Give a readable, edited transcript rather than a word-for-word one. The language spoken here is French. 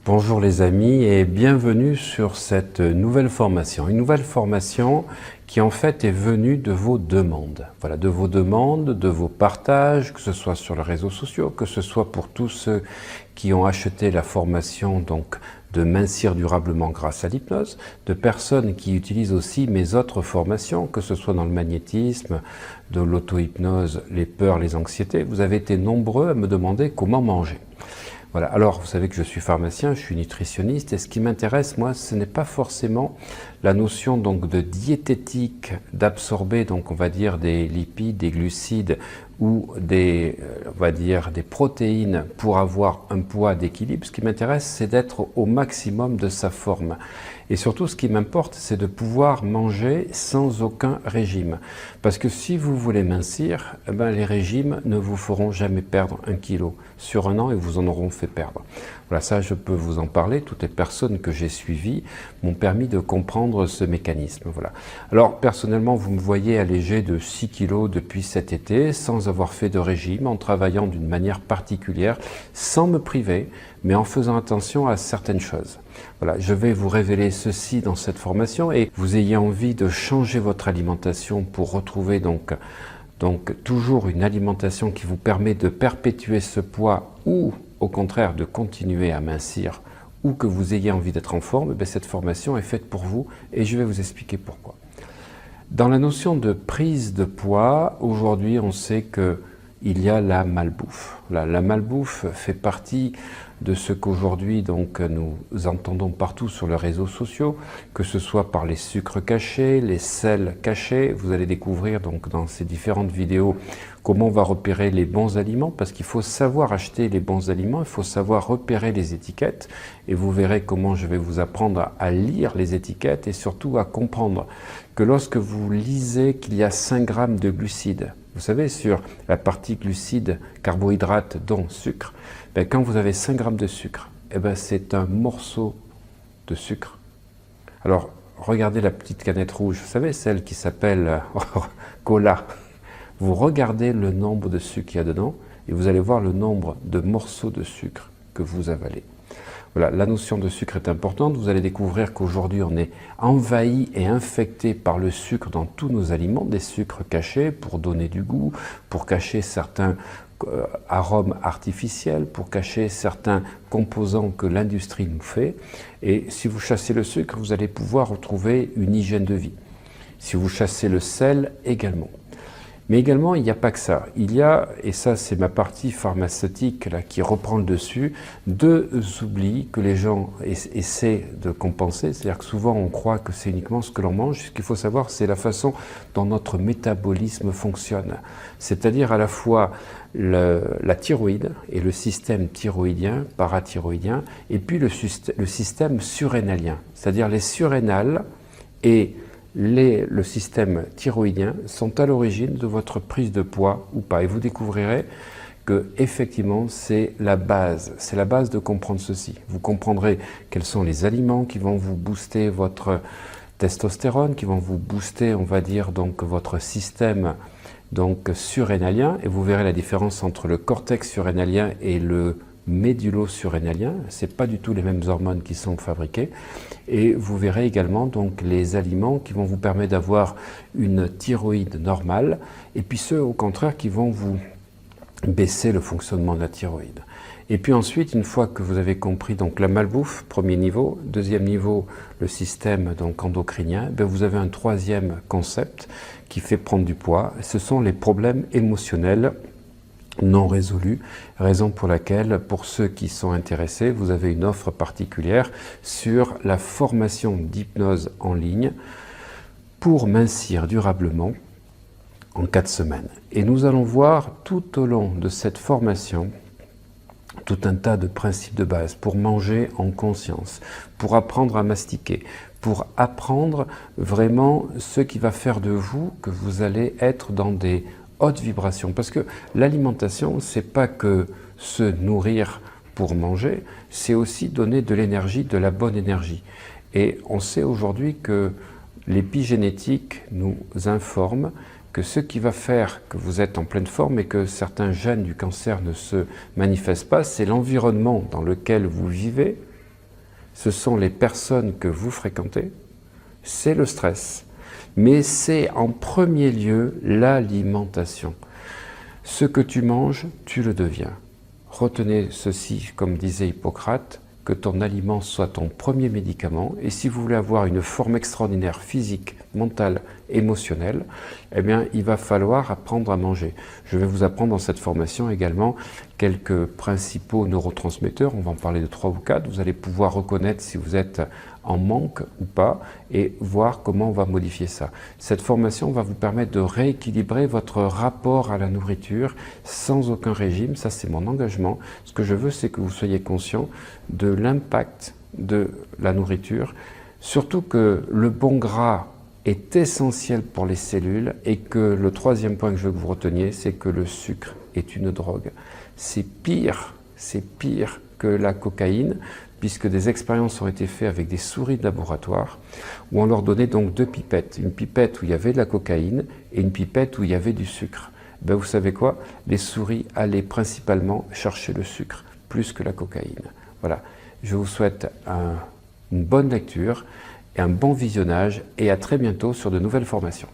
Bonjour les amis et bienvenue sur cette nouvelle formation. Une nouvelle formation qui en fait est venue de vos demandes. Voilà, de vos demandes, de vos partages, que ce soit sur les réseaux sociaux, que ce soit pour tous ceux qui ont acheté la formation donc de mincir durablement grâce à l'hypnose, de personnes qui utilisent aussi mes autres formations, que ce soit dans le magnétisme, de l'auto-hypnose, les peurs, les anxiétés. Vous avez été nombreux à me demander comment manger. Voilà. Alors, vous savez que je suis pharmacien, je suis nutritionniste, et ce qui m'intéresse, moi, ce n'est pas forcément la notion donc de diététique, d'absorber donc on va dire des lipides, des glucides ou des, on va dire des protéines pour avoir un poids d'équilibre. Ce qui m'intéresse, c'est d'être au maximum de sa forme. Et surtout, ce qui m'importe, c'est de pouvoir manger sans aucun régime. Parce que si vous voulez mincir, eh ben, les régimes ne vous feront jamais perdre 1 kilo sur un an et vous en auront fait perdre. Voilà, ça je peux vous en parler. Toutes les personnes que j'ai suivies m'ont permis de comprendre ce mécanisme. Voilà. Alors personnellement, vous me voyez allégé de 6 kilos depuis cet été, sans avoir fait de régime, en travaillant d'une manière particulière, sans me priver, mais en faisant attention à certaines choses. Voilà, je vais vous révéler ceci dans cette formation et vous ayez envie de changer votre alimentation pour retrouver donc toujours une alimentation qui vous permet de perpétuer ce poids ou au contraire de continuer à mincir ou que vous ayez envie d'être en forme, bien, cette formation est faite pour vous et je vais vous expliquer pourquoi. Dans la notion de prise de poids, aujourd'hui on sait qu'il y a la malbouffe. La malbouffe fait partie de ce qu'aujourd'hui donc nous entendons partout sur les réseaux sociaux, que ce soit par les sucres cachés, les sels cachés. Vous allez découvrir donc dans ces différentes vidéos comment on va repérer les bons aliments, parce qu'il faut savoir acheter les bons aliments, il faut savoir repérer les étiquettes, et vous verrez comment je vais vous apprendre à lire les étiquettes et surtout à comprendre que lorsque vous lisez qu'il y a 5 grammes de glucides, vous savez, sur la partie glucides, carbohydrates, dont sucre, ben, quand vous avez 5 grammes de sucre, eh ben, c'est un morceau de sucre. Alors, regardez la petite canette rouge, vous savez, celle qui s'appelle cola. Vous regardez le nombre de sucre qu'il y a dedans et vous allez voir le nombre de morceaux de sucre que vous avalez. Voilà, la notion de sucre est importante. Vous allez découvrir qu'aujourd'hui, on est envahi et infecté par le sucre dans tous nos aliments, des sucres cachés pour donner du goût, pour cacher certains arômes artificiels, pour cacher certains composants que l'industrie nous fait. Et si vous chassez le sucre, vous allez pouvoir retrouver une hygiène de vie. Si vous chassez le sel, également. Mais également, il n'y a pas que ça. Il y a, et ça c'est ma partie pharmaceutique là, qui reprend le dessus, deux oublis que les gens essaient de compenser. C'est-à-dire que souvent on croit que c'est uniquement ce que l'on mange. Ce qu'il faut savoir, c'est la façon dont notre métabolisme fonctionne. C'est-à-dire à la fois la thyroïde et le système thyroïdien, parathyroïdien, et puis le système surrénalien. C'est-à-dire les surrénales et le système thyroïdien sont à l'origine de votre prise de poids ou pas. Et vous découvrirez que effectivement c'est la base de comprendre ceci. Vous comprendrez quels sont les aliments qui vont vous booster votre testostérone, qui vont vous booster, on va dire, donc votre système donc surrénalien, et vous verrez la différence entre le cortex surrénalien et le médullo-surrénalien. C'est pas du tout les mêmes hormones qui sont fabriquées, et vous verrez également donc les aliments qui vont vous permettre d'avoir une thyroïde normale, et puis ceux au contraire qui vont vous baisser le fonctionnement de la thyroïde. Et puis ensuite, une fois que vous avez compris donc la malbouffe, premier niveau, deuxième niveau, le système donc endocrinien, ben vous avez un troisième concept qui fait prendre du poids. Ce sont les problèmes émotionnels non résolus, raison pour laquelle, pour ceux qui sont intéressés, vous avez une offre particulière sur la formation d'hypnose en ligne pour mincir durablement en 4 semaines. Et nous allons voir tout au long de cette formation tout un tas de principes de base pour manger en conscience, pour apprendre à mastiquer, pour apprendre vraiment ce qui va faire de vous que vous allez être dans des haute vibration, parce que l'alimentation, c'est pas que se nourrir pour manger, c'est aussi donner de l'énergie, de la bonne énergie. Et on sait aujourd'hui que l'épigénétique nous informe que ce qui va faire que vous êtes en pleine forme et que certains gènes du cancer ne se manifestent pas, c'est l'environnement dans lequel vous vivez ce sont les personnes que vous fréquentez, c'est le stress, mais c'est en premier lieu l'alimentation. Ce que tu manges, tu le deviens. Retenez ceci, comme disait Hippocrate, que ton aliment soit ton premier médicament, et si vous voulez avoir une forme extraordinaire physique, mentale, émotionnelle, eh bien il va falloir apprendre à manger. Je vais vous apprendre dans cette formation également quelques principaux neurotransmetteurs, on va en parler de 3 ou 4, vous allez pouvoir reconnaître si vous êtes en manque ou pas et voir comment on va modifier ça. Cette formation va vous permettre de rééquilibrer votre rapport à la nourriture sans aucun régime, ça c'est mon engagement. Ce que je veux, c'est que vous soyez conscient de l'impact de la nourriture, surtout que le bon gras est essentiel pour les cellules et que le 3e point que je veux que vous reteniez, c'est que le sucre est une drogue. C'est pire que la cocaïne, puisque des expériences ont été faites avec des souris de laboratoire, où on leur donnait donc 2 pipettes. Une pipette où il y avait de la cocaïne et une pipette où il y avait du sucre. Ben vous savez quoi? Les souris allaient principalement chercher le sucre, plus que la cocaïne. Voilà, je vous souhaite une bonne lecture et un bon visionnage, et à très bientôt sur de nouvelles formations.